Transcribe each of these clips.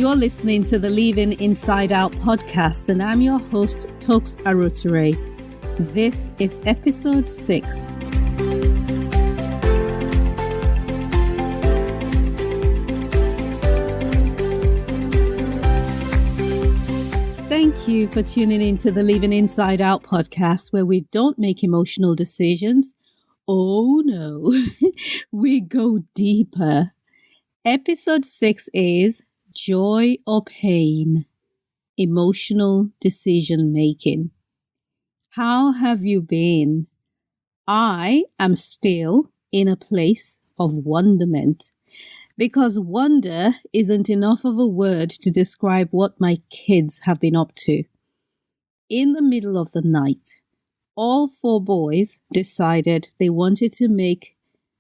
You're listening to the Living Inside Out podcast, and I'm your host, Toks Aroture. This is episode 6. Thank you for tuning in to the Living Inside Out podcast, where we don't make emotional decisions. Oh no, we go deeper. Episode 6 is Joy or Pain? Emotional Decision Making. How have you been? I am still in a place of wonderment, because wonder isn't enough of a word to describe what my kids have been up to. In the middle of the night, all 4 boys decided they wanted to make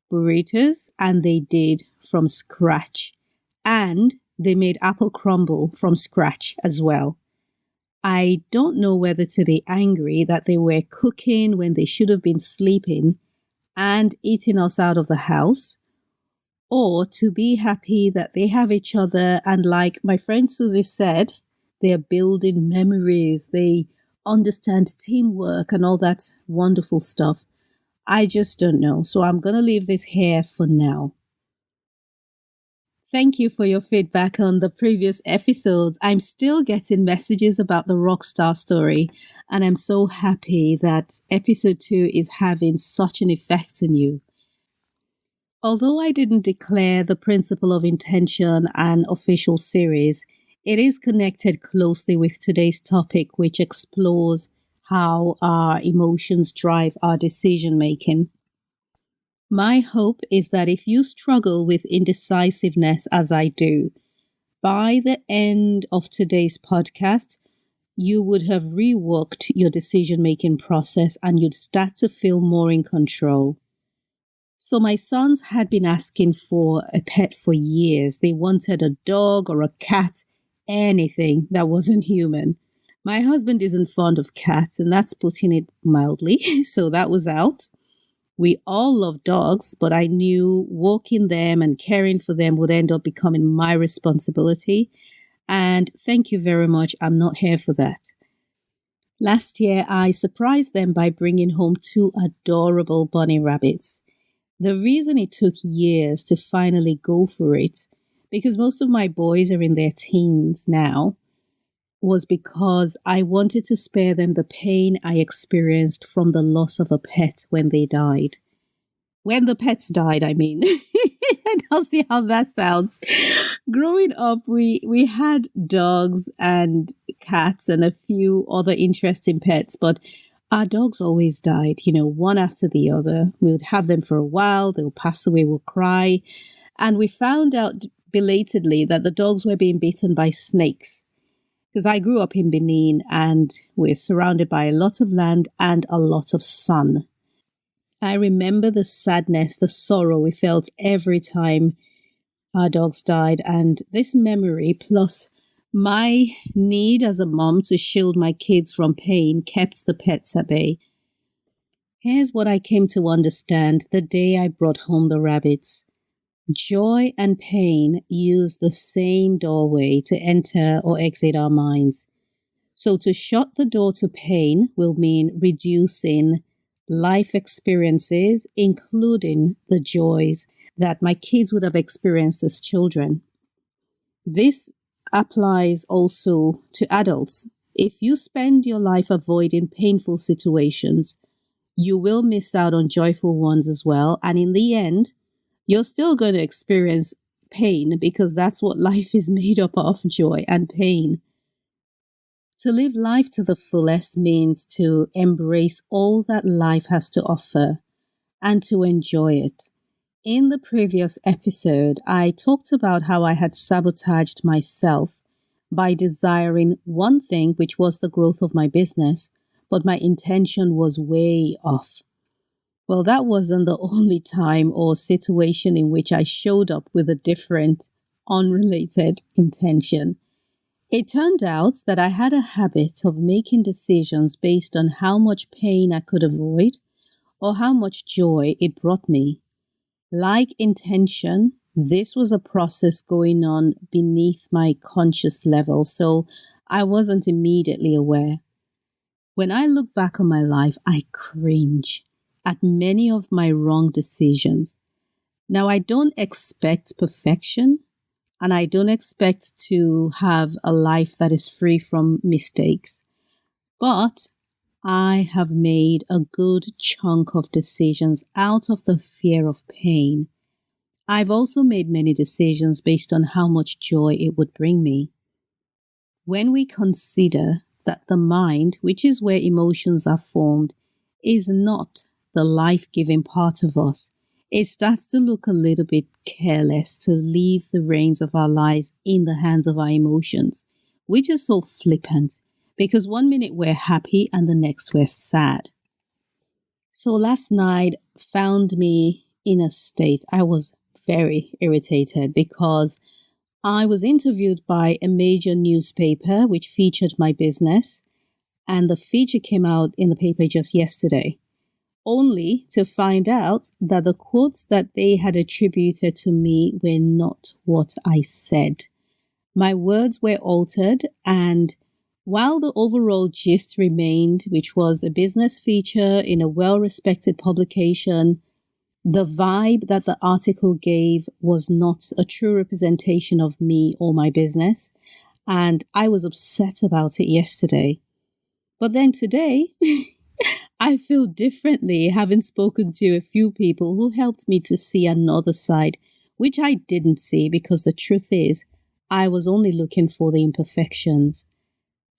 burritos, and they did from scratch. And they made apple crumble from scratch as well. I don't know whether to be angry that they were cooking when they should have been sleeping and eating us out of the house, or to be happy that they have each other, and like my friend Susie said, they're building memories, they understand teamwork and all that wonderful stuff. I just don't know. So I'm going to leave this here for now. Thank you for your feedback on the previous episodes. I'm still getting messages about the Rockstar story, and I'm so happy that episode 2 is having such an effect on you. Although I didn't declare the principle of intention an official series, it is connected closely with today's topic, which explores how our emotions drive our decision making. My hope is that if you struggle with indecisiveness as I do, by the end of today's podcast, you would have reworked your decision-making process and you'd start to feel more in control. So my sons had been asking for a pet for years. They wanted a dog or a cat, anything that wasn't human. My husband isn't fond of cats, and that's putting it mildly, so that was out. We all love dogs, but I knew walking them and caring for them would end up becoming my responsibility. And thank you very much, I'm not here for that. Last year, I surprised them by bringing home 2 adorable bunny rabbits. The reason it took years to finally go for it, because most of my boys are in their teens now, was because I wanted to spare them the pain I experienced from the loss of a pet when they died. When the pets died, I mean. And I'll see how that sounds. Growing up, we had dogs and cats and a few other interesting pets, but our dogs always died, one after the other. We would have them for a while, they'll pass away, we'll cry. And we found out belatedly that the dogs were being bitten by snakes. Because I grew up in Benin and we're surrounded by a lot of land and a lot of sun. I remember the sadness, the sorrow we felt every time our dogs died. And this memory, plus my need as a mom to shield my kids from pain, kept the pets at bay. Here's what I came to understand the day I brought home the rabbits. Joy and pain use the same doorway to enter or exit our minds. So to shut the door to pain will mean reducing life experiences, including the joys that my kids would have experienced as children. This applies also to adults. If you spend your life avoiding painful situations, you will miss out on joyful ones as well. And in the end, you're still going to experience pain, because that's what life is made up of, joy and pain. To live life to the fullest means to embrace all that life has to offer and to enjoy it. In the previous episode, I talked about how I had sabotaged myself by desiring one thing, which was the growth of my business, but my intention was way off. Well, that wasn't the only time or situation in which I showed up with a different, unrelated intention. It turned out that I had a habit of making decisions based on how much pain I could avoid or how much joy it brought me. Like intention, This was a process going on beneath my conscious level, so I wasn't immediately aware. When I look back on my life, I cringe at many of my wrong decisions. Now, I don't expect perfection, and I don't expect to have a life that is free from mistakes. But I have made a good chunk of decisions out of the fear of pain. I've also made many decisions based on how much joy it would bring me. When we consider that the mind, which is where emotions are formed, is not the life-giving part of us, it starts to look a little bit careless to leave the reins of our lives in the hands of our emotions, which is so flippant because one minute we're happy and the next we're sad. So last night found me in a state. I was very irritated because I was interviewed by a major newspaper which featured my business, and the feature came out in the paper just yesterday, only to find out that the quotes that they had attributed to me were not what I said. My words were altered, and while the overall gist remained, which was a business feature in a well-respected publication, the vibe that the article gave was not a true representation of me or my business, and I was upset about it yesterday. But then today, I feel differently, having spoken to a few people who helped me to see another side, which I didn't see because the truth is, I was only looking for the imperfections.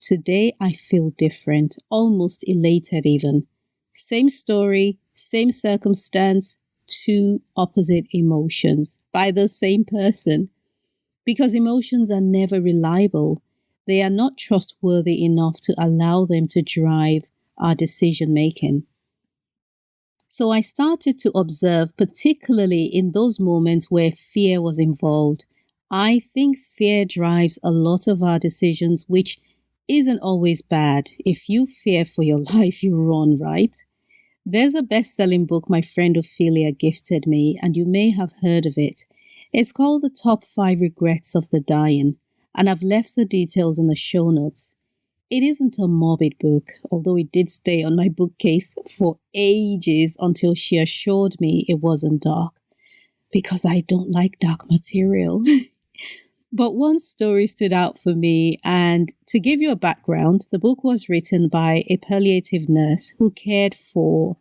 Today, I feel different, almost elated even. Same story, same circumstance, two opposite emotions by the same person. Because emotions are never reliable. They are not trustworthy enough to allow them to drive our decision making. So I started to observe, particularly in those moments where fear was involved. I think fear drives a lot of our decisions, which isn't always bad. If you fear for your life, you run, right? There's a best-selling book my friend Ophelia gifted me, and you may have heard of it. It's called The Top 5 Regrets of the Dying, and I've left the details in the show notes. It isn't a morbid book, although it did stay on my bookcase for ages until she assured me it wasn't dark, because I don't like dark material. But one story stood out for me, and to give you a background, the book was written by a palliative nurse who cared for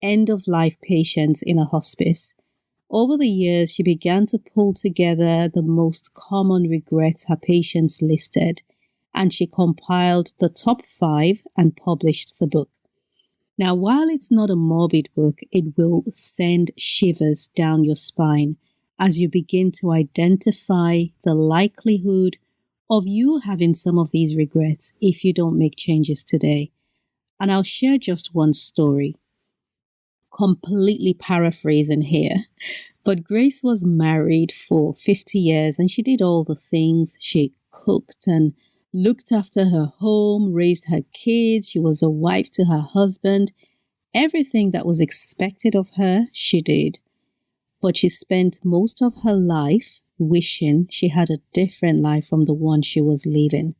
end-of-life patients in a hospice. Over the years, she began to pull together the most common regrets her patients listed, and she compiled the top 5 and published the book. Now, while it's not a morbid book, it will send shivers down your spine as you begin to identify the likelihood of you having some of these regrets if you don't make changes today. And I'll share just one story, completely paraphrasing here. But Grace was married for 50 years and she did all the things. She cooked and looked after her home, raised her kids. She was a wife to her husband. Everything that was expected of her, she did. But she spent most of her life wishing she had a different life from the one she was living.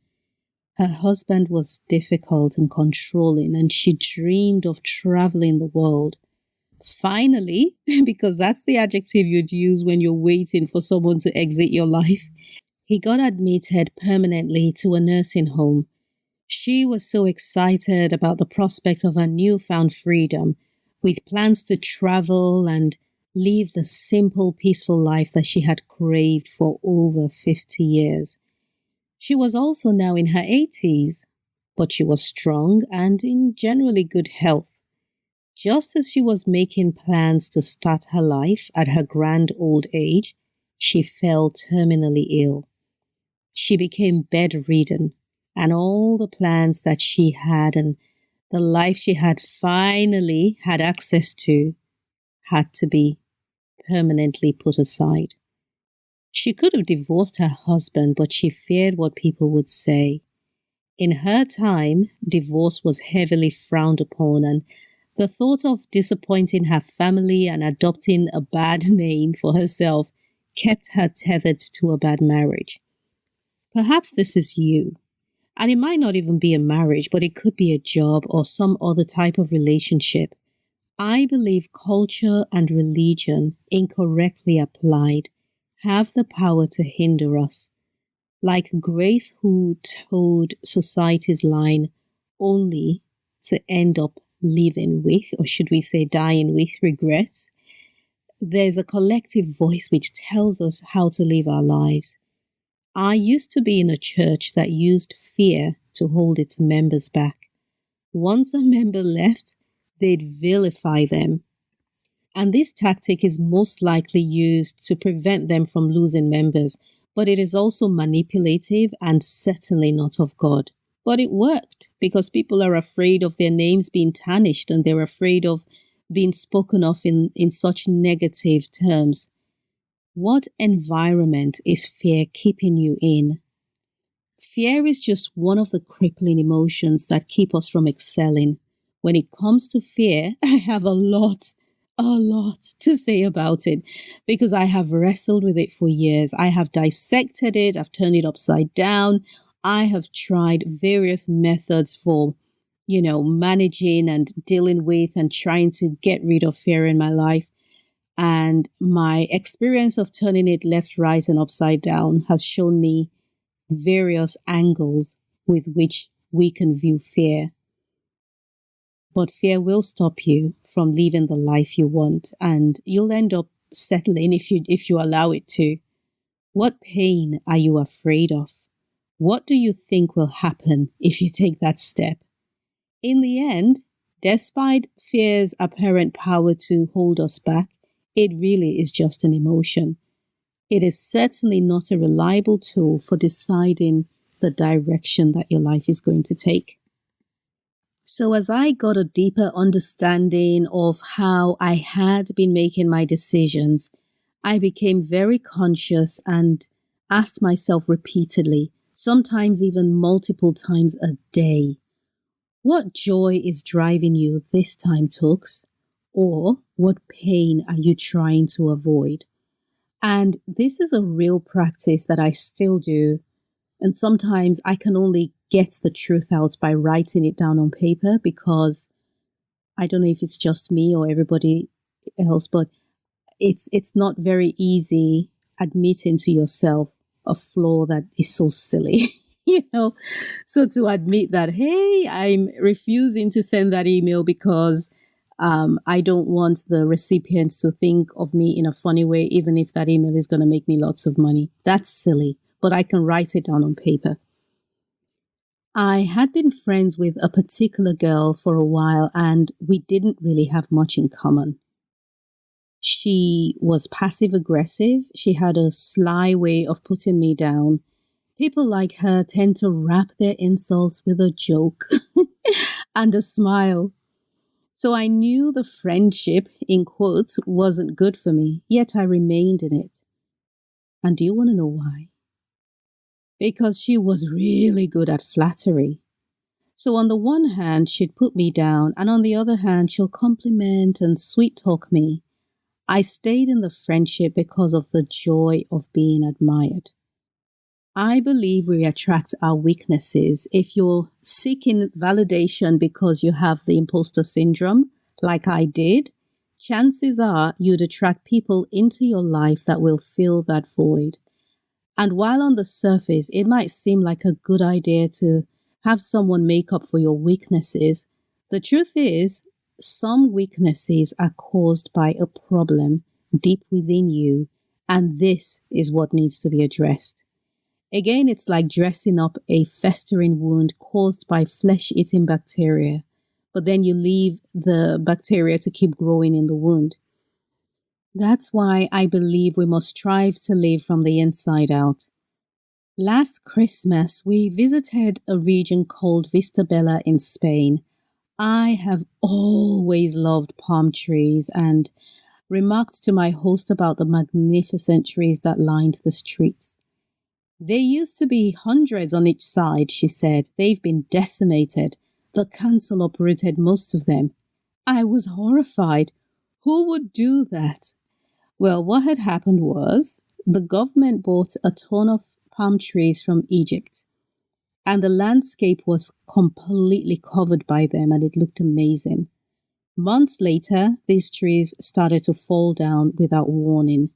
Her husband was difficult and controlling, and she dreamed of traveling the world. Finally, because that's the adjective you'd use when you're waiting for someone to exit your life, he got admitted permanently to a nursing home. She was so excited about the prospect of her newfound freedom, with plans to travel and live the simple, peaceful life that she had craved for over 50 years. She was also now in her 80s, but she was strong and in generally good health. Just as she was making plans to start her life at her grand old age, she fell terminally ill. She became bedridden, and all the plans that she had and the life she had finally had access to had to be permanently put aside. She could have divorced her husband, but she feared what people would say. In her time, divorce was heavily frowned upon, and the thought of disappointing her family and adopting a bad name for herself kept her tethered to a bad marriage. Perhaps this is you. And it might not even be a marriage, but it could be a job or some other type of relationship. I believe culture and religion, incorrectly applied, have the power to hinder us. Like Grace, who toed society's line only to end up living with, or should we say dying with, regrets. There's a collective voice which tells us how to live our lives. I used to be in a church that used fear to hold its members back. Once a member left, they'd vilify them. And this tactic is most likely used to prevent them from losing members, but it is also manipulative and certainly not of God. But it worked because people are afraid of their names being tarnished and they're afraid of being spoken of in such negative terms. What environment is fear keeping you in? Fear is just one of the crippling emotions that keep us from excelling. When it comes to fear, I have a lot to say about it because I have wrestled with it for years. I have dissected it. I've turned it upside down. I have tried various methods for, managing and dealing with and trying to get rid of fear in my life. And my experience of turning it left, right, and upside down has shown me various angles with which we can view fear. But fear will stop you from living the life you want, and you'll end up settling if you allow it to. What pain are you afraid of? What do you think will happen if you take that step? In the end, despite fear's apparent power to hold us back, it really is just an emotion. It is certainly not a reliable tool for deciding the direction that your life is going to take. So as I got a deeper understanding of how I had been making my decisions, I became very conscious and asked myself repeatedly, sometimes even multiple times a day, what joy is driving you this time, Tooks? Or what pain are you trying to avoid? And this is a real practice that I still do. And sometimes I can only get the truth out by writing it down on paper because I don't know if it's just me or everybody else, but it's not very easy admitting to yourself a flaw that is so silly, So to admit that, hey, I'm refusing to send that email because I don't want the recipient to think of me in a funny way, even if that email is going to make me lots of money. That's silly, but I can write it down on paper. I had been friends with a particular girl for a while, and we didn't really have much in common. She was passive aggressive. She had a sly way of putting me down. People like her tend to wrap their insults with a joke and a smile. So I knew the friendship, in quotes, wasn't good for me, yet I remained in it. And do you want to know why? Because she was really good at flattery. So on the one hand, she'd put me down, and on the other hand, she'll compliment and sweet-talk me. I stayed in the friendship because of the joy of being admired. I believe we attract our weaknesses. If you're seeking validation because you have the imposter syndrome, like I did, chances are you'd attract people into your life that will fill that void. And while on the surface, it might seem like a good idea to have someone make up for your weaknesses, the truth is, some weaknesses are caused by a problem deep within you, and this is what needs to be addressed. Again, it's like dressing up a festering wound caused by flesh-eating bacteria, but then you leave the bacteria to keep growing in the wound. That's why I believe we must strive to live from the inside out. Last Christmas, we visited a region called Vistabella in Spain. I have always loved palm trees and remarked to my host about the magnificent trees that lined the streets. There used to be hundreds on each side, she said. They've been decimated. The council uprooted most of them. I was horrified. Who would do that? Well, what had happened was the government bought a ton of palm trees from Egypt, and the landscape was completely covered by them, and it looked amazing. Months later, these trees started to fall down without warning.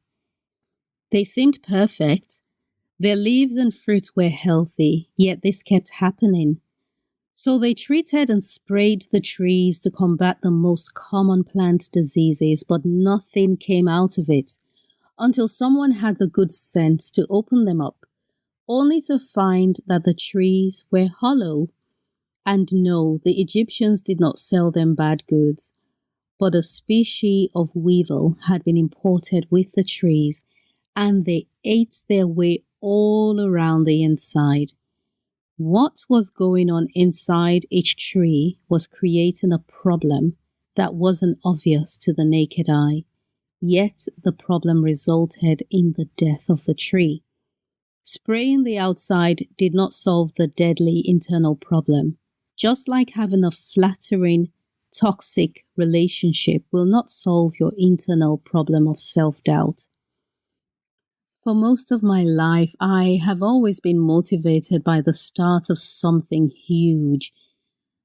They seemed perfect. Their leaves and fruit were healthy, yet this kept happening. So they treated and sprayed the trees to combat the most common plant diseases, but nothing came out of it until someone had the good sense to open them up, only to find that the trees were hollow. And no, the Egyptians did not sell them bad goods, but a species of weevil had been imported with the trees, and they ate their way all around the inside. What was going on inside each tree was creating a problem that wasn't obvious to the naked eye, yet the problem resulted in the death of the tree. Spraying the outside did not solve the deadly internal problem, just like having a flattering, toxic relationship will not solve your internal problem of self-doubt. For most of my life, I have always been motivated by the start of something huge.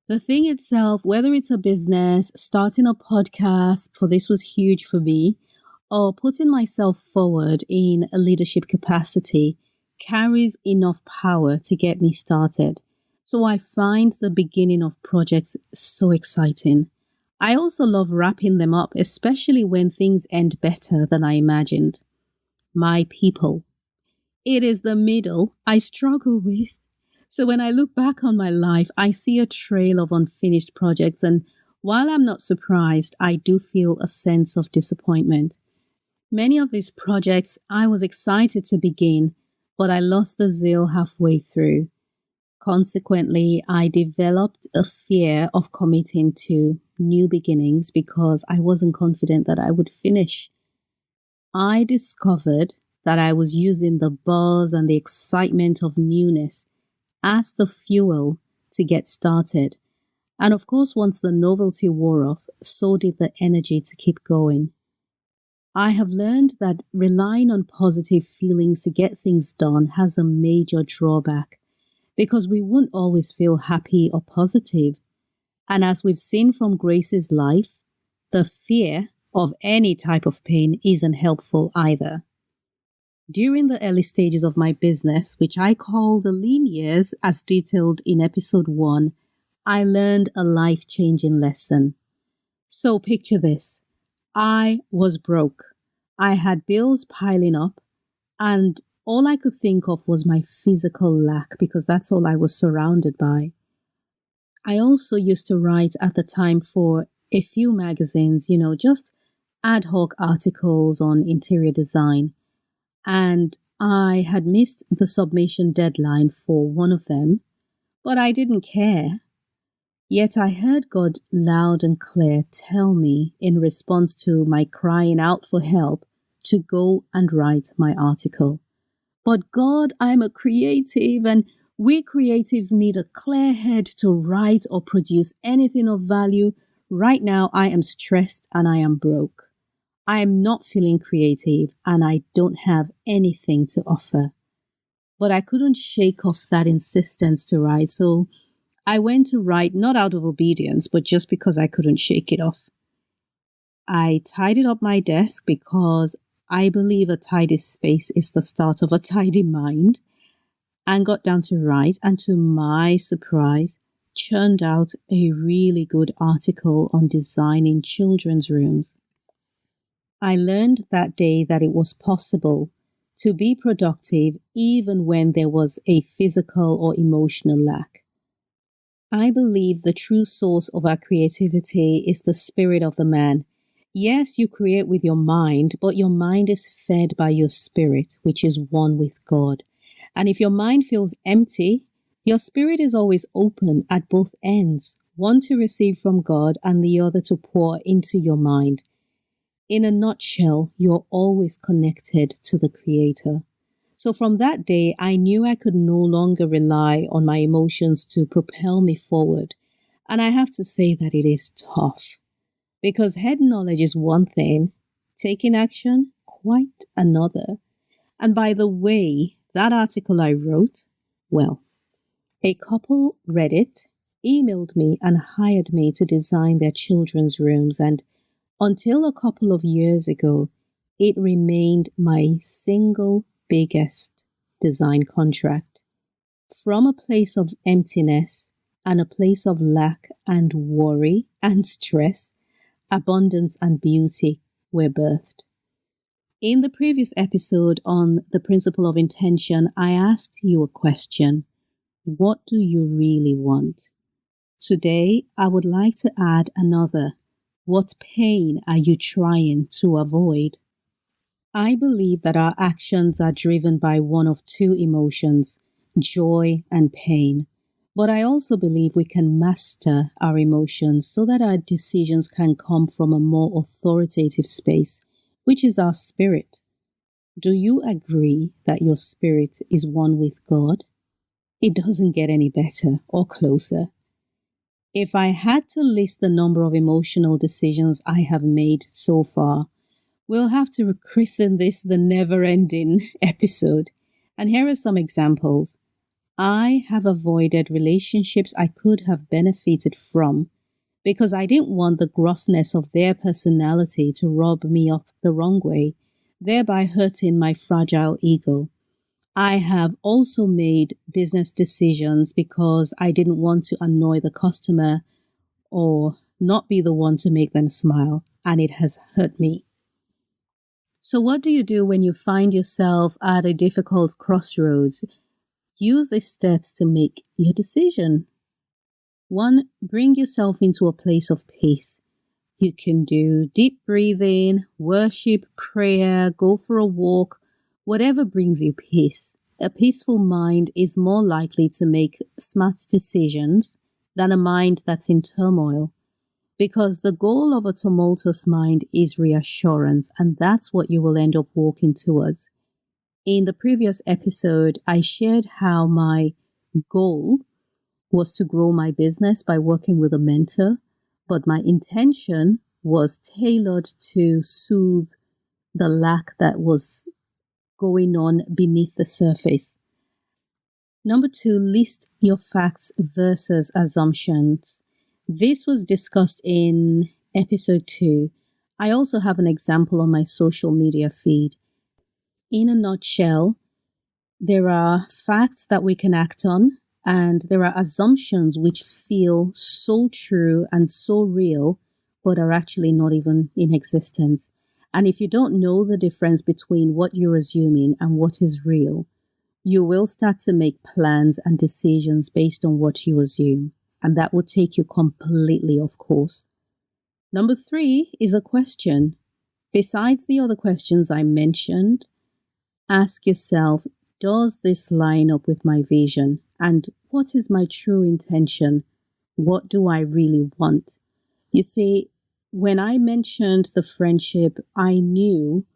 The thing itself, whether it's a business, starting a podcast, for this was huge for me, or putting myself forward in a leadership capacity, carries enough power to get me started. So I find the beginning of projects so exciting. I also love wrapping them up, especially when things end better than I imagined. My people. It is the middle I struggle with. So when I look back on my life, I see a trail of unfinished projects, and while I'm not surprised, I do feel a sense of disappointment. Many of these projects I was excited to begin, but I lost the zeal halfway through. Consequently, I developed a fear of committing to new beginnings because I wasn't confident that I would finish. I discovered that I was using the buzz and the excitement of newness as the fuel to get started. And of course, once the novelty wore off, so did the energy to keep going. I have learned that relying on positive feelings to get things done has a major drawback because we won't always feel happy or positive. And as we've seen from Grace's life, the fear of any type of pain isn't helpful either. During the early stages of my business, which I call the lean years as detailed in episode 1, I learned a life-changing lesson. So picture this. I was broke. I had bills piling up, and all I could think of was my physical lack because that's all I was surrounded by. I also used to write at the time for a few magazines, just ad hoc articles on interior design. And I had missed the submission deadline for one of them, but I didn't care. Yet I heard God loud and clear tell me in response to my crying out for help to go and write my article. But God, I'm a creative, and we creatives need a clear head to write or produce anything of value. Right now, I am stressed and I am broke. I am not feeling creative and I don't have anything to offer. But I couldn't shake off that insistence to write, so I went to write not out of obedience, but just because I couldn't shake it off. I tidied up my desk because I believe a tidy space is the start of a tidy mind, and got down to write, and to my surprise, churned out a really good article on designing children's rooms. I learned that day that it was possible to be productive even when there was a physical or emotional lack. I believe the true source of our creativity is the spirit of the man. Yes, you create with your mind, but your mind is fed by your spirit, which is one with God. And if your mind feels empty, your spirit is always open at both ends, one to receive from God and the other to pour into your mind. In a nutshell, you're always connected to the Creator. So from that day, I knew I could no longer rely on my emotions to propel me forward. And I have to say that it is tough. Because head knowledge is one thing, taking action, quite another. And by the way, that article I wrote, well, a couple read it, emailed me, and hired me to design their children's rooms. And until a couple of years ago, it remained my single biggest design contract. From a place of emptiness and a place of lack and worry and stress, abundance and beauty were birthed. In the previous episode on the principle of intention, I asked you a question. What do you really want? Today, I would like to add another. What pain are you trying to avoid? I believe that our actions are driven by one of two emotions, joy and pain. But I also believe we can master our emotions so that our decisions can come from a more authoritative space, which is our spirit. Do you agree that your spirit is one with God? It doesn't get any better or closer. If I had to list the number of emotional decisions I have made so far, we'll have to christen this the never-ending episode. And here are some examples. I have avoided relationships I could have benefited from because I didn't want the gruffness of their personality to rub me up the wrong way, thereby hurting my fragile ego. I have also made business decisions because I didn't want to annoy the customer or not be the one to make them smile, and it has hurt me. So what do you do when you find yourself at a difficult crossroads? Use these steps to make your decision. 1, bring yourself into a place of peace. You can do deep breathing, worship, prayer, go for a walk, whatever brings you peace. A peaceful mind is more likely to make smart decisions than a mind that's in turmoil, because the goal of a tumultuous mind is reassurance, and that's what you will end up walking towards. In the previous episode, I shared how my goal was to grow my business by working with a mentor, but my intention was tailored to soothe the lack that was going on beneath the surface. Number 2, list your facts versus assumptions. This was discussed in episode 2. I also have an example on my social media feed. In a nutshell, there are facts that we can act on, and there are assumptions which feel so true and so real, but are actually not even in existence. And if you don't know the difference between what you're assuming and what is real, you will start to make plans and decisions based on what you assume, and that will take you completely off course. Number 3 is a question. Besides the other questions I mentioned, ask yourself, does this line up with my vision? And what is my true intention? What do I really want? You see, when I mentioned the friendship, I knew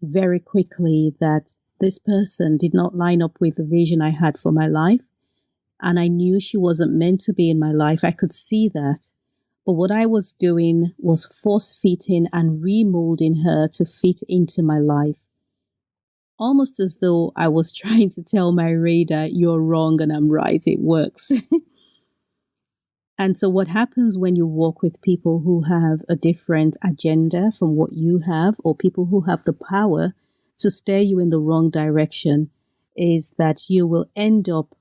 very quickly that this person did not line up with the vision I had for my life. And I knew she wasn't meant to be in my life. I could see that. But what I was doing was force-fitting and remolding her to fit into my life. Almost as though I was trying to tell my radar, you're wrong and I'm right, it works. And so what happens when you walk with people who have a different agenda from what you have, or people who have the power to steer you in the wrong direction, is that you will end up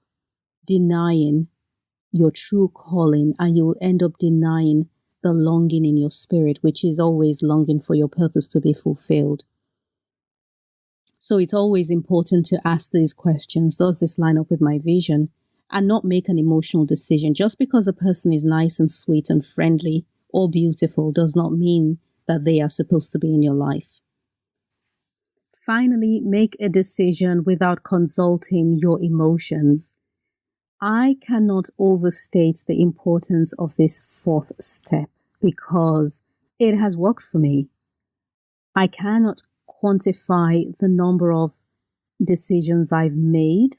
denying your true calling, and you will end up denying the longing in your spirit, which is always longing for your purpose to be fulfilled. So it's always important to ask these questions. Does this line up with my vision? And not make an emotional decision. Just because a person is nice and sweet and friendly or beautiful does not mean that they are supposed to be in your life. Finally, make a decision without consulting your emotions. I cannot overstate the importance of this 4th step because it has worked for me. I cannot quantify the number of decisions I've made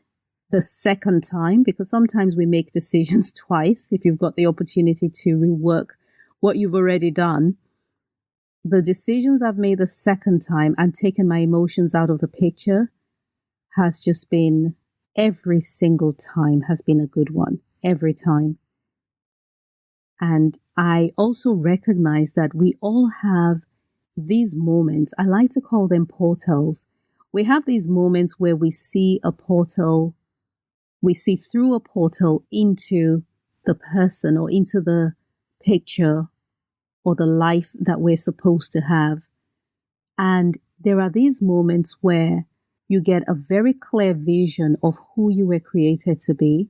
the second time, because sometimes we make decisions twice if you've got the opportunity to rework what you've already done. The decisions I've made the second time and taken my emotions out of the picture has just been, every single time has been a good one, every time. And I also recognize that we all have these moments. I like to call them portals. We have these moments where we see a portal, we see through a portal into the person or into the picture or the life that we're supposed to have. And there are these moments where you get a very clear vision of who you were created to be.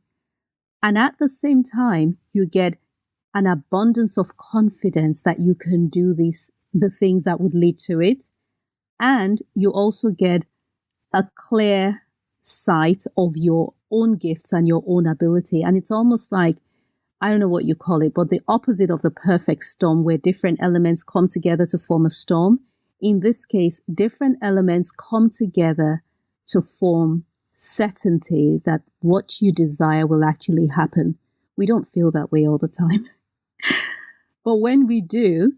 And at the same time, you get an abundance of confidence that you can do the things that would lead to it. And you also get a clear sight of your own gifts and your own ability. And it's almost like, I don't know what you call it, but the opposite of the perfect storm where different elements come together to form a storm. In this case, different elements come together to form certainty that what you desire will actually happen. We don't feel that way all the time. But when we do,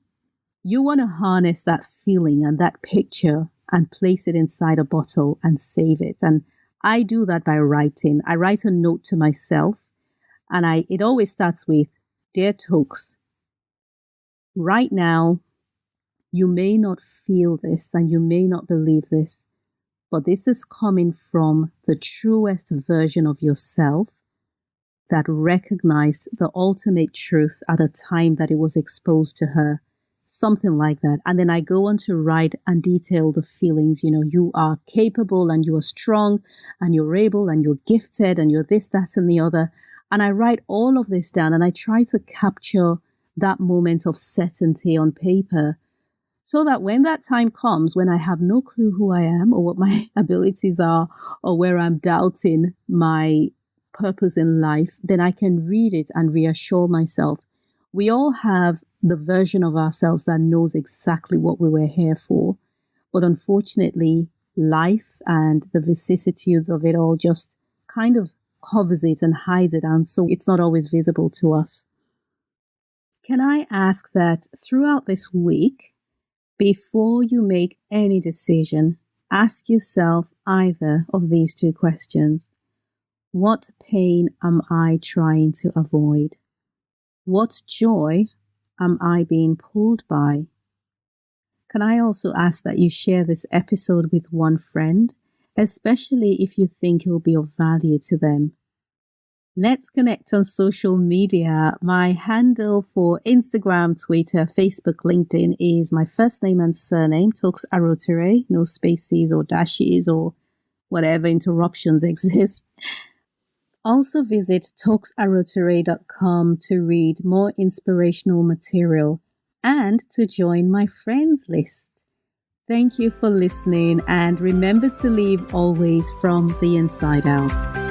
you want to harness that feeling and that picture and place it inside a bottle and save it. And I do that by writing. I write a note to myself, and it always starts with, "Dear Tokes, right now, you may not feel this and you may not believe this, but this is coming from the truest version of yourself that recognized the ultimate truth at a time that it was exposed to her." Something like that. And then I go on to write and detail the feelings. You are capable and you are strong and you're able and you're gifted and you're this, that, and the other. And I write all of this down and I try to capture that moment of certainty on paper so that when that time comes, when I have no clue who I am or what my abilities are or where I'm doubting my purpose in life, then I can read it and reassure myself. We all have the version of ourselves that knows exactly what we were here for. But unfortunately, life and the vicissitudes of it all just kind of covers it and hides it. And so it's not always visible to us. Can I ask that throughout this week, before you make any decision, ask yourself either of these two questions. What pain am I trying to avoid? What joy am I being pulled by? Can I also ask that you share this episode with one friend, especially if you think it will be of value to them? Let's connect on social media. My handle for Instagram, Twitter, Facebook, LinkedIn is my first name and surname, Tokes Aroture, no spaces or dashes or whatever interruptions exist. Also visit talksarotere.com to read more inspirational material and to join my friends list. Thank you for listening, and remember to live always from the inside out.